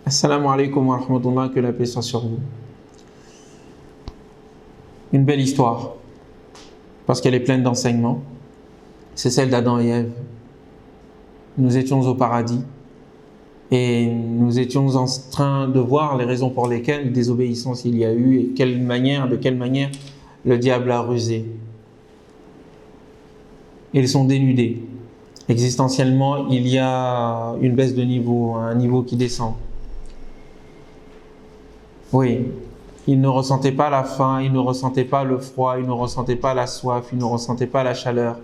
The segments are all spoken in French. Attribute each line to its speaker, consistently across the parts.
Speaker 1: Assalamu alaikum wa rahmatullah, que la paix soit sur vous. Une belle histoire, parce qu'elle est pleine d'enseignements. C'est celle d'Adam et Ève. Nous étions au paradis et nous étions en train de voir les raisons pour lesquelles désobéissance il y a eu et de quelle manière le diable a rusé. Ils sont dénudés. Existentiellement, il y a une baisse de niveau, un niveau qui descend. Oui, ils ne ressentaient pas la faim, ils ne ressentaient pas le froid, ils ne ressentaient pas la soif, ils ne ressentaient pas la chaleur.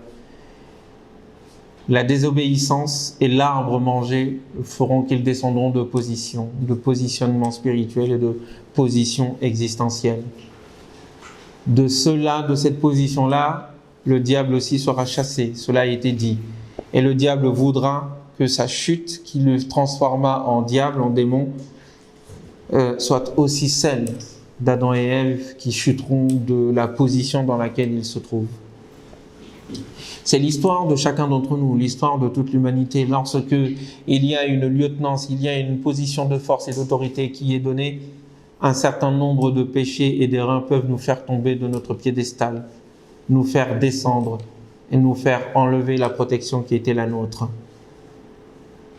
Speaker 1: La désobéissance et l'arbre mangé feront qu'ils descendront de position, de positionnement spirituel et de position existentielle. De cela, de cette position-là, le diable aussi sera chassé, cela a été dit. Et le diable voudra que sa chute, qui le transforma en diable, en démon, soit aussi celle d'Adam et Ève qui chuteront de la position dans laquelle ils se trouvent. C'est l'histoire de chacun d'entre nous, l'histoire de toute l'humanité. Lorsque il y a une lieutenance, il y a une position de force et d'autorité qui est donnée, un certain nombre de péchés et d'erreurs peuvent nous faire tomber de notre piédestal, nous faire descendre et nous faire enlever la protection qui était la nôtre.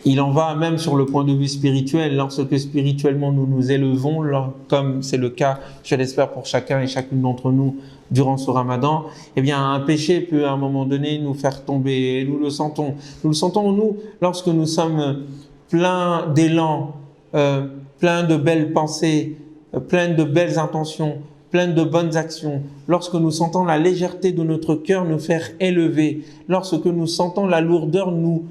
Speaker 1: Il en va même sur le point de vue spirituel, lorsque spirituellement nous nous élevons, comme c'est le cas, je l'espère, pour chacun et chacune d'entre nous durant ce Ramadan, eh bien un péché peut à un moment donné nous faire tomber, et nous le sentons. Nous le sentons, nous, lorsque nous sommes pleins d'élan, pleins de belles pensées, pleins de belles intentions, pleins de bonnes actions, lorsque nous sentons la légèreté de notre cœur nous faire élever, lorsque nous sentons la lourdeur nous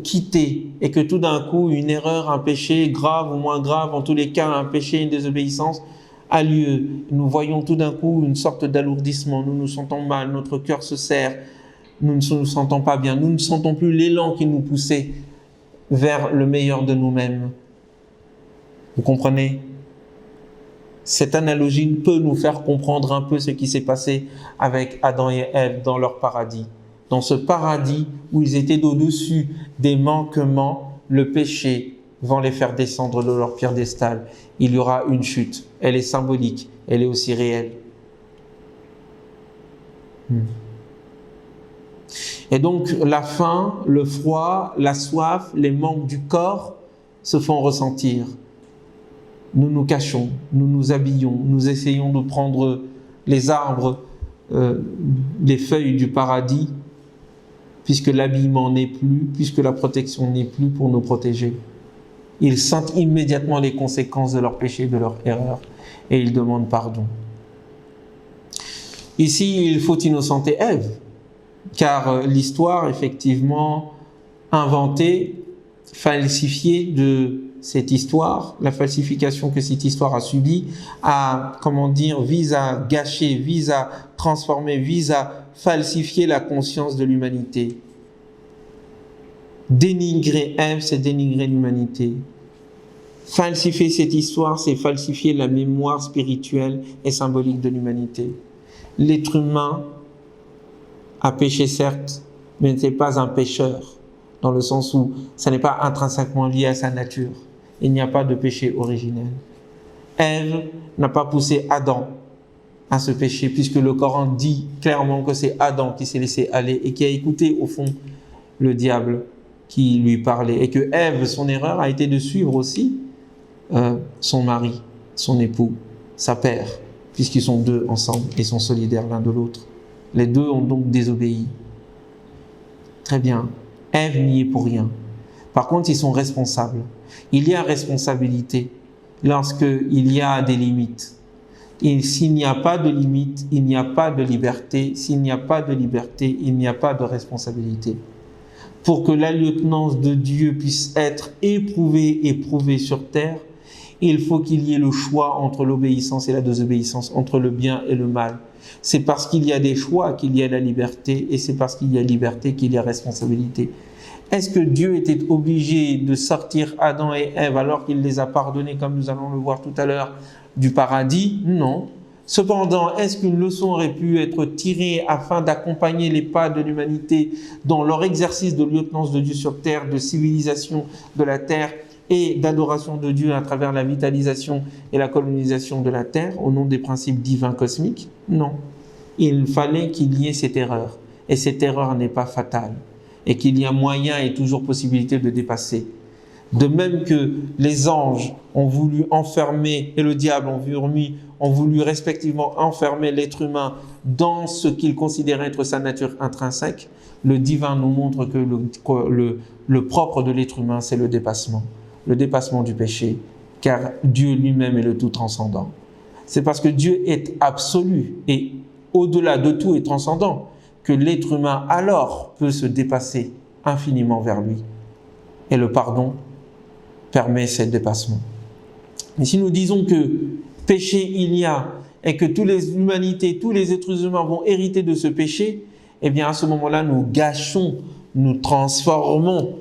Speaker 1: quitter et que tout d'un coup une erreur, un péché grave ou moins grave, en tous les cas un péché, une désobéissance a lieu, nous voyons tout d'un coup une sorte d'alourdissement, nous nous sentons mal, notre cœur se serre, nous ne nous sentons pas bien, nous ne sentons plus l'élan qui nous poussait vers le meilleur de nous-mêmes. Vous comprenez? Cette analogie peut nous faire comprendre un peu ce qui s'est passé avec Adam et Ève dans leur paradis. Dans ce paradis où ils étaient au-dessus des manquements, le péché va les faire descendre de leur piédestal. Il y aura une chute. Elle est symbolique, elle est aussi réelle. Et donc la faim, le froid, la soif, les manques du corps se font ressentir. Nous nous cachons, nous nous habillons, nous essayons de prendre les arbres, les feuilles du paradis, puisque l'habillement n'est plus, puisque la protection n'est plus pour nous protéger. Ils sentent immédiatement les conséquences de leur péché, de leur erreur, et ils demandent pardon. Ici, il faut innocenter Ève, car l'histoire, effectivement, inventée, falsifiée de cette histoire, la falsification que cette histoire a subie, vise à gâcher, vise à transformer, vise à falsifier la conscience de l'humanité. Dénigrer Ève, c'est dénigrer l'humanité. Falsifier cette histoire, c'est falsifier la mémoire spirituelle et symbolique de l'humanité. L'être humain a péché, certes, mais n'était pas un pécheur, dans le sens où ça n'est pas intrinsèquement lié à sa nature. Il n'y a pas de péché originel. Ève n'a pas poussé Adam à ce péché, puisque le Coran dit clairement que c'est Adam qui s'est laissé aller et qui a écouté au fond le diable qui lui parlait. Et que Ève, son erreur a été de suivre aussi son mari, son époux, sa paire, puisqu'ils sont deux ensemble et sont solidaires l'un de l'autre. Les deux ont donc désobéi. Très bien. Ève n'y est pour rien. Par contre, ils sont responsables. Il y a responsabilité lorsqu'il y a des limites. Et s'il n'y a pas de limite, il n'y a pas de liberté. S'il n'y a pas de liberté, il n'y a pas de responsabilité. Pour que la lieutenance de Dieu puisse être éprouvée sur terre, il faut qu'il y ait le choix entre l'obéissance et la désobéissance, entre le bien et le mal. C'est parce qu'il y a des choix qu'il y a la liberté, et c'est parce qu'il y a liberté qu'il y a responsabilité. Est-ce que Dieu était obligé de sortir Adam et Ève alors qu'il les a pardonnés, comme nous allons le voir tout à l'heure, du paradis? Non. Cependant, est-ce qu'une leçon aurait pu être tirée afin d'accompagner les pas de l'humanité dans leur exercice de lieutenance de Dieu sur terre, de civilisation de la terre, et d'adoration de Dieu à travers la vitalisation et la colonisation de la terre au nom des principes divins cosmiques? Non. Il fallait qu'il y ait cette erreur. Et cette erreur n'est pas fatale. Et qu'il y a moyen et toujours possibilité de dépasser. De même que les anges ont voulu enfermer, et le diable ont voulu respectivement enfermer l'être humain dans ce qu'ils considèrent être sa nature intrinsèque, le divin nous montre que le propre de l'être humain, c'est le dépassement du péché, car Dieu lui-même est le tout transcendant. C'est parce que Dieu est absolu et au-delà de tout est transcendant que l'être humain alors peut se dépasser infiniment vers lui. Et le pardon permet ce dépassement. Mais si nous disons que péché il y a et que toutes les humanités, tous les êtres humains vont hériter de ce péché, eh bien à ce moment-là, nous gâchons, nous transformons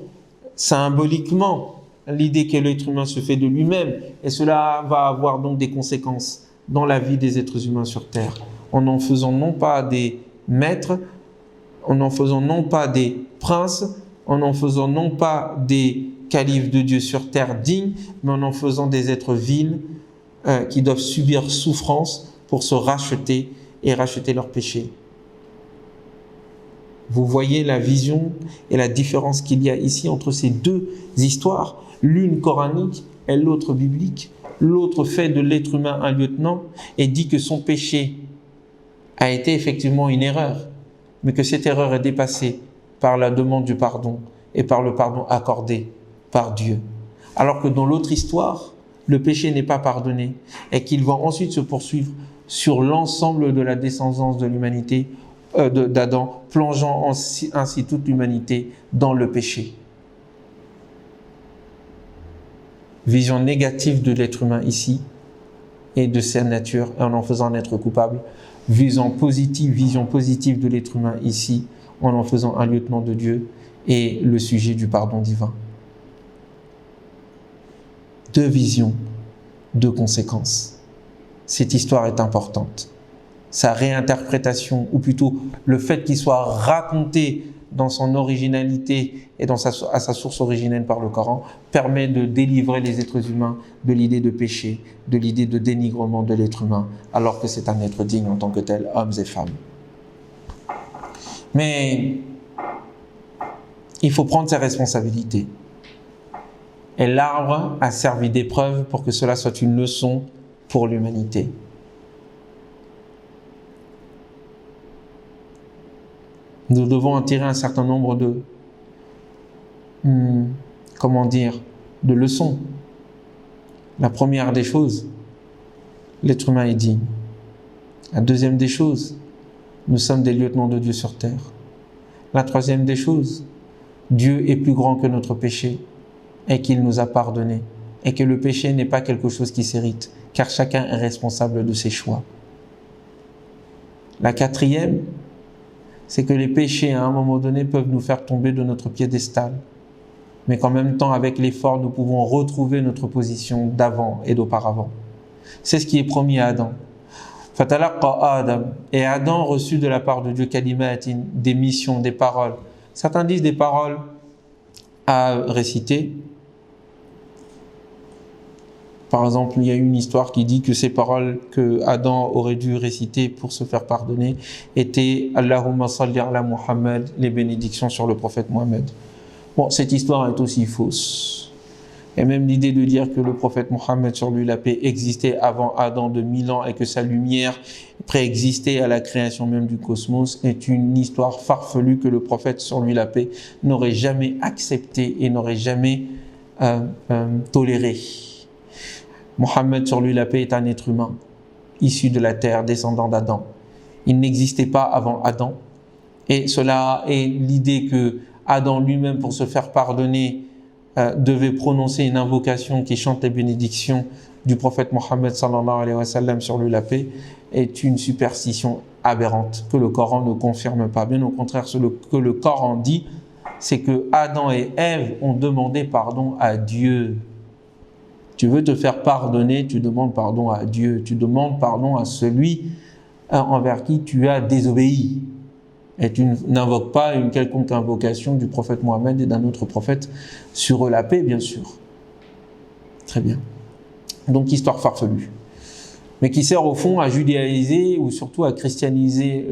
Speaker 1: symboliquement l'idée que l'être humain se fait de lui-même, et cela va avoir donc des conséquences dans la vie des êtres humains sur terre, en en faisant non pas des maîtres, en en faisant non pas des princes, en en faisant non pas des califes de Dieu sur terre dignes, mais en en faisant des êtres vils qui doivent subir souffrance pour se racheter et racheter leurs péchés. Vous voyez la vision et la différence qu'il y a ici entre ces deux histoires, l'une coranique et l'autre biblique. L'autre fait de l'être humain un lieutenant et dit que son péché a été effectivement une erreur, mais que cette erreur est dépassée par la demande du pardon et par le pardon accordé par Dieu. Alors que dans l'autre histoire, le péché n'est pas pardonné et qu'il va ensuite se poursuivre sur l'ensemble de la descendance de l'humanité, d'Adam, plongeant ainsi toute l'humanité dans le péché. Vision négative de l'être humain ici et de sa nature en faisant un être coupable. Vision positive de l'être humain ici en faisant un lieutenant de Dieu et le sujet du pardon divin. Deux visions, deux conséquences. Cette histoire est importante. Sa réinterprétation, ou plutôt le fait qu'il soit raconté dans son originalité et à sa source originelle par le Coran, permet de délivrer les êtres humains de l'idée de péché, de l'idée de dénigrement de l'être humain, alors que c'est un être digne en tant que tel, hommes et femmes. Mais il faut prendre ses responsabilités. Et l'arbre a servi d'épreuve pour que cela soit une leçon pour l'humanité. Nous devons en tirer un certain nombre de, de leçons. La première des choses, l'être humain est digne. La deuxième des choses, nous sommes des lieutenants de Dieu sur terre. La troisième des choses, Dieu est plus grand que notre péché et qu'il nous a pardonné. Et que le péché n'est pas quelque chose qui s'hérite, car chacun est responsable de ses choix. La quatrième, c'est que les péchés, à un moment donné, peuvent nous faire tomber de notre piédestal. Mais qu'en même temps, avec l'effort, nous pouvons retrouver notre position d'avant et d'auparavant. C'est ce qui est promis à Adam. Fatalaqa Adam. Et Adam reçut de la part de Dieu kalimatin, des missions, des paroles. Certains disent des paroles à réciter. Par exemple, il y a une histoire qui dit que ces paroles que Adam aurait dû réciter pour se faire pardonner étaient Allahumma salli ala Muhammad, les bénédictions sur le prophète Mohammed. Bon, cette histoire est aussi fausse. Et même l'idée de dire que le prophète Mohammed, sur lui la paix, existait avant Adam de 1000 ans et que sa lumière préexistait à la création même du cosmos est une histoire farfelue que le prophète, sur lui la paix, n'aurait jamais acceptée et n'aurait jamais tolérée. Mohammed, sur lui la paix, est un être humain, issu de la terre, descendant d'Adam. Il n'existait pas avant Adam. Et cela est l'idée que Adam lui-même, pour se faire pardonner, devait prononcer une invocation qui chante les bénédictions du prophète Mohammed sallallahu alayhi wa sallam sur lui la paix, est une superstition aberrante que le Coran ne confirme pas. Bien au contraire, ce que le Coran dit, c'est que Adam et Ève ont demandé pardon à Dieu. Tu veux te faire pardonner, tu demandes pardon à Dieu, tu demandes pardon à celui envers qui tu as désobéi. Et tu n'invoques pas une quelconque invocation du prophète Mohammed et d'un autre prophète sur la paix, bien sûr. Très bien. Donc, histoire farfelue. Mais qui sert au fond à judéiser ou surtout à christianiser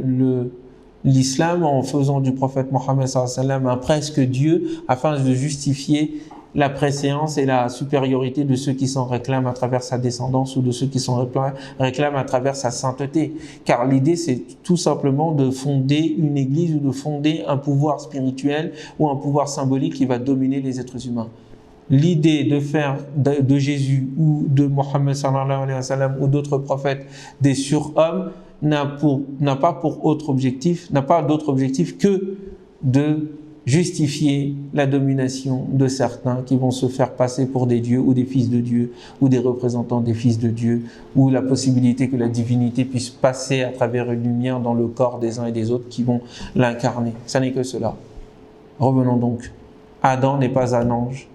Speaker 1: l'islam en faisant du prophète Mohammed sallallahu alayhi wa sallam un presque Dieu afin de justifier la préséance et la supériorité de ceux qui s'en réclament à travers sa descendance ou de ceux qui s'en réclament à travers sa sainteté. Car l'idée, c'est tout simplement de fonder une église ou de fonder un pouvoir spirituel ou un pouvoir symbolique qui va dominer les êtres humains. L'idée de faire de Jésus ou de Mohammed sallallahu alayhi wa sallam ou d'autres prophètes des surhommes n'a pas d'autre objectif que de justifier la domination de certains qui vont se faire passer pour des dieux ou des fils de Dieu ou des représentants des fils de Dieu, ou la possibilité que la divinité puisse passer à travers une lumière dans le corps des uns et des autres qui vont l'incarner. Ça n'est que cela. Revenons donc. Adam n'est pas un ange.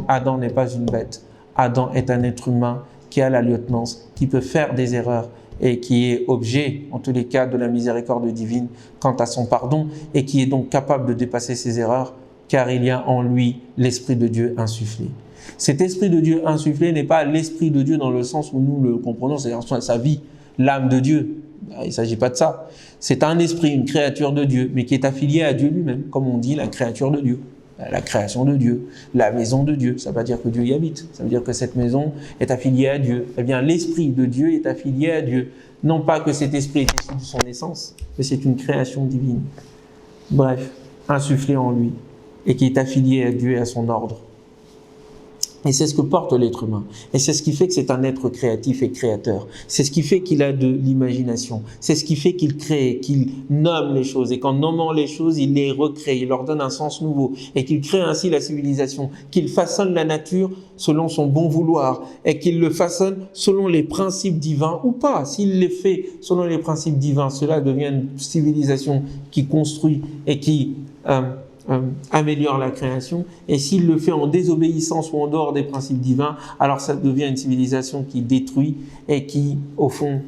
Speaker 1: Adam n'est pas une bête. Adam est un être humain qui a la lieutenance, qui peut faire des erreurs, et qui est objet, en tous les cas, de la miséricorde divine quant à son pardon, et qui est donc capable de dépasser ses erreurs, car il y a en lui l'Esprit de Dieu insufflé. Cet Esprit de Dieu insufflé n'est pas l'Esprit de Dieu dans le sens où nous le comprenons, c'est-à-dire sa vie, l'âme de Dieu. Il ne s'agit pas de ça. C'est un esprit, une créature de Dieu, mais qui est affiliée à Dieu lui-même, comme on dit la créature de Dieu. La création de Dieu, la maison de Dieu, ça ne veut pas dire que Dieu y habite, ça veut dire que cette maison est affiliée à Dieu. Eh bien, l'esprit de Dieu est affilié à Dieu. Non pas que cet esprit est issu de son essence, mais c'est une création divine. Bref, insufflé en lui, et qui est affilié à Dieu et à son ordre. Et c'est ce que porte l'être humain. Et c'est ce qui fait que c'est un être créatif et créateur. C'est ce qui fait qu'il a de l'imagination. C'est ce qui fait qu'il crée, qu'il nomme les choses. Et qu'en nommant les choses, il les recrée, il leur donne un sens nouveau. Et qu'il crée ainsi la civilisation. Qu'il façonne la nature selon son bon vouloir. Et qu'il le façonne selon les principes divins ou pas. S'il les fait selon les principes divins, cela devient une civilisation qui construit et qui améliore la création, et s'il le fait en désobéissance ou en dehors des principes divins, alors ça devient une civilisation qui détruit et qui, au fond,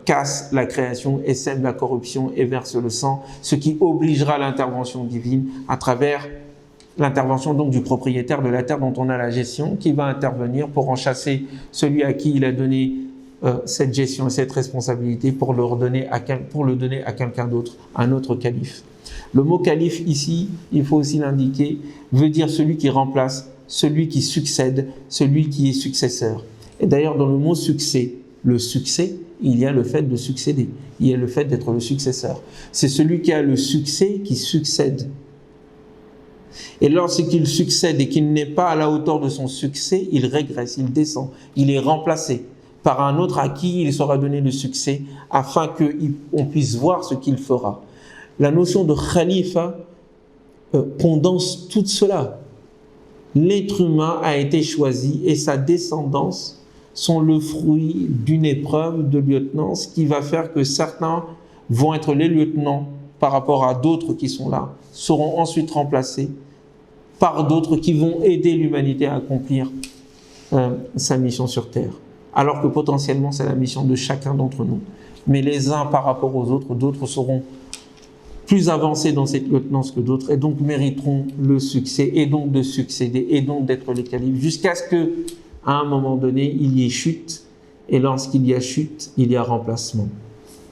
Speaker 1: casse la création et sème la corruption et verse le sang, ce qui obligera l'intervention divine à travers l'intervention donc du propriétaire de la terre dont on a la gestion, qui va intervenir pour en chasser celui à qui il a donné cette gestion et cette responsabilité pour le donner à quelqu'un d'autre, un autre calife. Le mot calife ici, il faut aussi l'indiquer, veut dire celui qui remplace, celui qui succède, celui qui est successeur. Et d'ailleurs, dans le mot succès, le succès, il y a le fait de succéder, il y a le fait d'être le successeur. C'est celui qui a le succès qui succède. Et lorsqu'il succède et qu'il n'est pas à la hauteur de son succès, il régresse, il descend, il est remplacé par un autre à qui il sera donné le succès afin qu'on puisse voir ce qu'il fera. La notion de khalifa condense tout cela. L'être humain a été choisi et sa descendance sont le fruit d'une épreuve de lieutenance qui va faire que certains vont être les lieutenants par rapport à d'autres qui sont là, seront ensuite remplacés par d'autres qui vont aider l'humanité à accomplir sa mission sur Terre. Alors que potentiellement c'est la mission de chacun d'entre nous. Mais les uns par rapport aux autres, d'autres seront plus avancés dans cette lieutenance que d'autres et donc mériteront le succès et donc de succéder et donc d'être les califes jusqu'à ce que, à un moment donné, il y ait chute et lorsqu'il y a chute, il y a remplacement.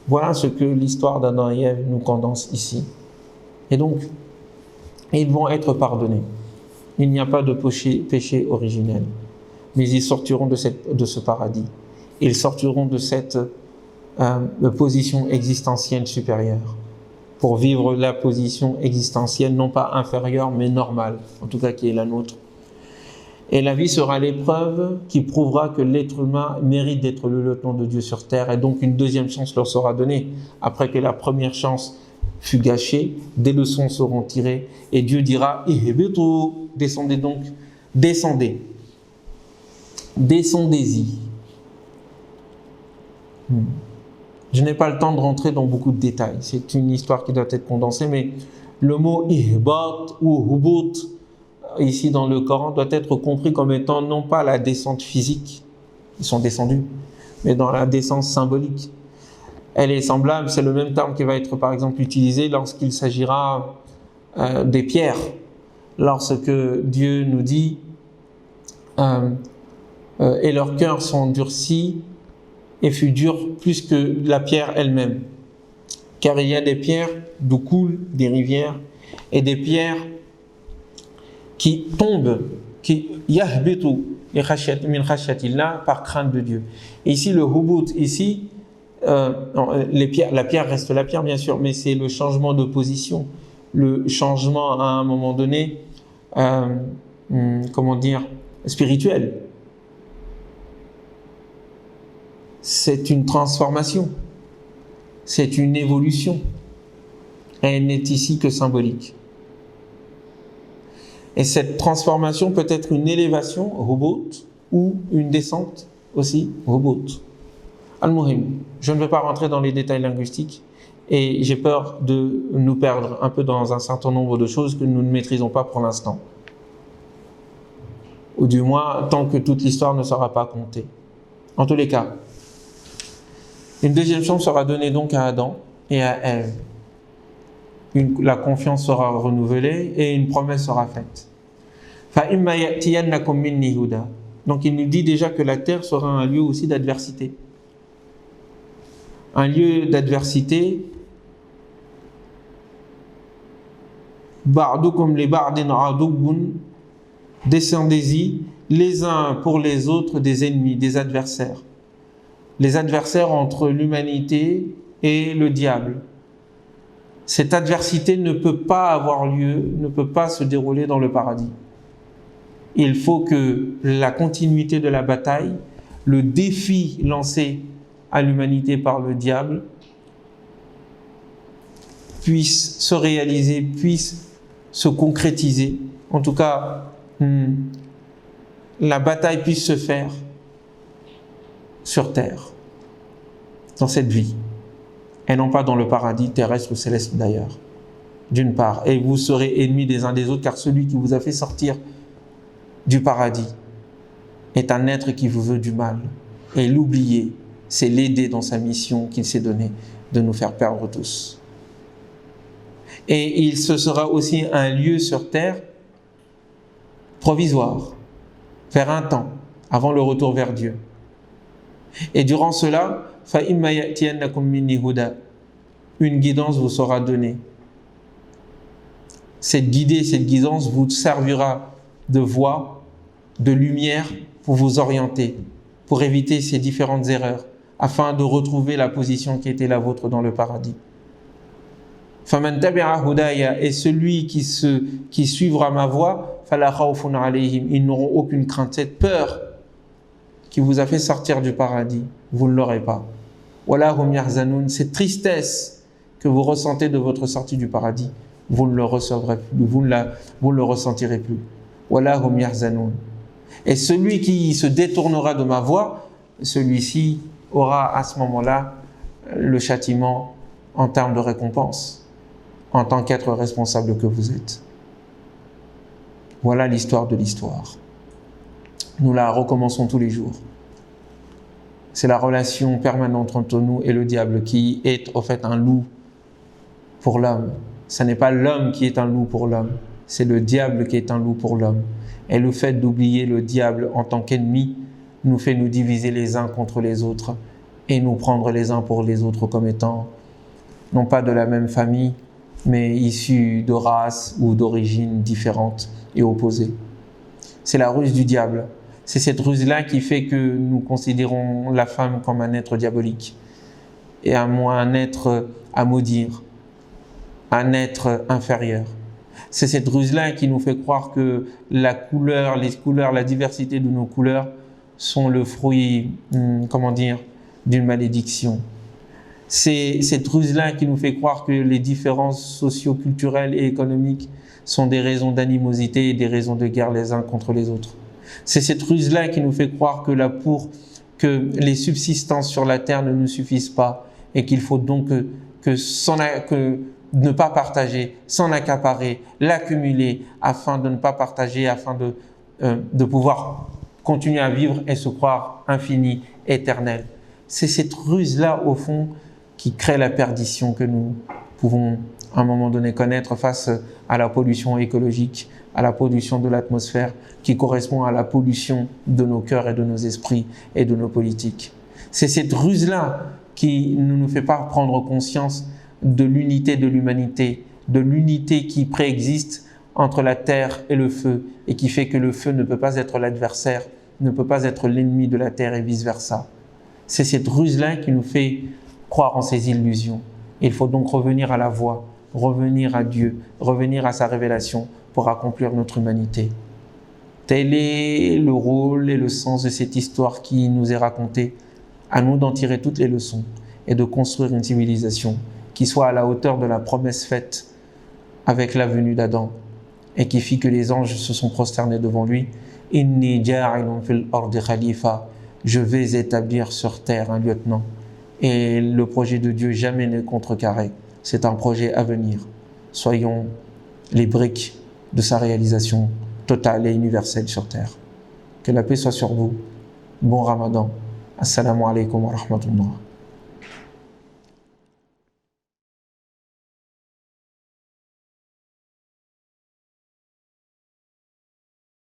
Speaker 1: Voilà ce que l'histoire d'Adam et Ève nous condense ici. Et donc, ils vont être pardonnés. Il n'y a pas de péché originel. Mais ils sortiront de ce paradis. Ils sortiront de cette position existentielle supérieure pour vivre la position existentielle, non pas inférieure, mais normale, en tout cas qui est la nôtre. Et la vie sera l'épreuve qui prouvera que l'être humain mérite d'être le lieutenant de Dieu sur terre, et donc une deuxième chance leur sera donnée. Après que la première chance fut gâchée, des leçons seront tirées, et Dieu dira « Ihbitu » descendez donc, descendez. Descendez-y. Je n'ai pas le temps de rentrer dans beaucoup de détails. C'est une histoire qui doit être condensée, mais le mot ihbat ou hubut, ici dans le Coran, doit être compris comme étant non pas la descente physique, ils sont descendus, mais dans la descente symbolique. Elle est semblable, c'est le même terme qui va être par exemple utilisé lorsqu'il s'agira des pierres. Lorsque Dieu nous dit et leurs cœurs s'endurcis et fut dur plus que la pierre elle-même. Car il y a des pierres d'où coulent des rivières et des pierres qui tombent, qui yahbitu min khashyatillah, par crainte de Dieu. Et ici le hubut, ici la pierre reste la pierre bien sûr, mais c'est le changement de position, le changement à un moment donné, spirituel. C'est une transformation, c'est une évolution. Elle n'est ici que symbolique. Et cette transformation peut être une élévation, hubut, ou une descente aussi, hubut. Al-Muhim, je ne veux pas rentrer dans les détails linguistiques et j'ai peur de nous perdre un peu dans un certain nombre de choses que nous ne maîtrisons pas pour l'instant. Ou du moins, tant que toute l'histoire ne sera pas contée. En tous les cas, une deuxième chance sera donnée donc à Adam et à Ève. La confiance sera renouvelée et une promesse sera faite. Donc il nous dit déjà que la terre sera un lieu aussi d'adversité. Un lieu d'adversité. Descendez-y les uns pour les autres des ennemis, des adversaires. Les adversaires entre l'humanité et le diable. Cette adversité ne peut pas avoir lieu, ne peut pas se dérouler dans le paradis. Il faut que la continuité de la bataille, le défi lancé à l'humanité par le diable, puisse se réaliser, puisse se concrétiser. En tout cas, la bataille puisse se faire sur terre, dans cette vie, et non pas dans le paradis terrestre ou céleste d'ailleurs, d'une part. Et vous serez ennemis des uns des autres, car celui qui vous a fait sortir du paradis est un être qui vous veut du mal. Et l'oublier, c'est l'aider dans sa mission qu'il s'est donnée de nous faire perdre tous. Et ce sera aussi un lieu sur terre provisoire, vers un temps, avant le retour vers Dieu. Et durant cela, une guidance vous sera donnée. Cette guidance vous servira de voie, de lumière pour vous orienter, pour éviter ces différentes erreurs, afin de retrouver la position qui était la vôtre dans le paradis. Et celui qui suivra ma voie, ils n'auront aucune crainte. Cette peur qui vous a fait sortir du paradis, vous ne l'aurez pas. Cette tristesse que vous ressentez de votre sortie du paradis, vous ne le recevrez plus, vous ne le ressentirez plus. Et celui qui se détournera de ma voie, celui-ci aura à ce moment-là le châtiment en termes de récompense, en tant qu'être responsable que vous êtes. Voilà l'histoire de l'histoire. Nous la recommençons tous les jours. C'est la relation permanente entre nous et le diable qui est en fait un loup pour l'homme. Ce n'est pas l'homme qui est un loup pour l'homme, c'est le diable qui est un loup pour l'homme. Et le fait d'oublier le diable en tant qu'ennemi nous fait nous diviser les uns contre les autres et nous prendre les uns pour les autres comme étant non pas de la même famille, mais issus de races ou d'origines différentes et opposées. C'est la ruse du diable. C'est cette ruse-là qui fait que nous considérons la femme comme un être diabolique et un être à maudire, un être inférieur. C'est cette ruse-là qui nous fait croire que la diversité de nos couleurs sont le fruit, d'une malédiction. C'est cette ruse-là qui nous fait croire que les différences socio-culturelles et économiques sont des raisons d'animosité et des raisons de guerre les uns contre les autres. C'est cette ruse-là qui nous fait croire que les subsistances sur la terre ne nous suffisent pas et qu'il faut donc que ne pas partager, s'en accaparer, l'accumuler afin de ne pas partager, afin de pouvoir continuer à vivre et se croire infini, éternel. C'est cette ruse-là, au fond, qui crée la perdition que pouvons à un moment donné connaître face à la pollution écologique, à la pollution de l'atmosphère qui correspond à la pollution de nos cœurs et de nos esprits et de nos politiques. C'est cette ruse-là qui ne nous fait pas prendre conscience de l'unité de l'humanité, de l'unité qui préexiste entre la terre et le feu et qui fait que le feu ne peut pas être l'adversaire, ne peut pas être l'ennemi de la terre et vice-versa. C'est cette ruse-là qui nous fait croire en ces illusions. Il faut donc revenir à la voie, revenir à Dieu, revenir à sa révélation pour accomplir notre humanité. Tel est le rôle et le sens de cette histoire qui nous est racontée. À nous d'en tirer toutes les leçons et de construire une civilisation qui soit à la hauteur de la promesse faite avec la venue d'Adam et qui fit que les anges se sont prosternés devant lui. « Inni ja'ilun fil ardi khalifa » je vais établir sur terre un lieutenant. Et le projet de Dieu jamais n'est contrecarré. C'est un projet à venir. Soyons les briques de sa réalisation totale et universelle sur terre. Que la paix soit sur vous. Bon Ramadan. Assalamu alaikum wa rahmatullah.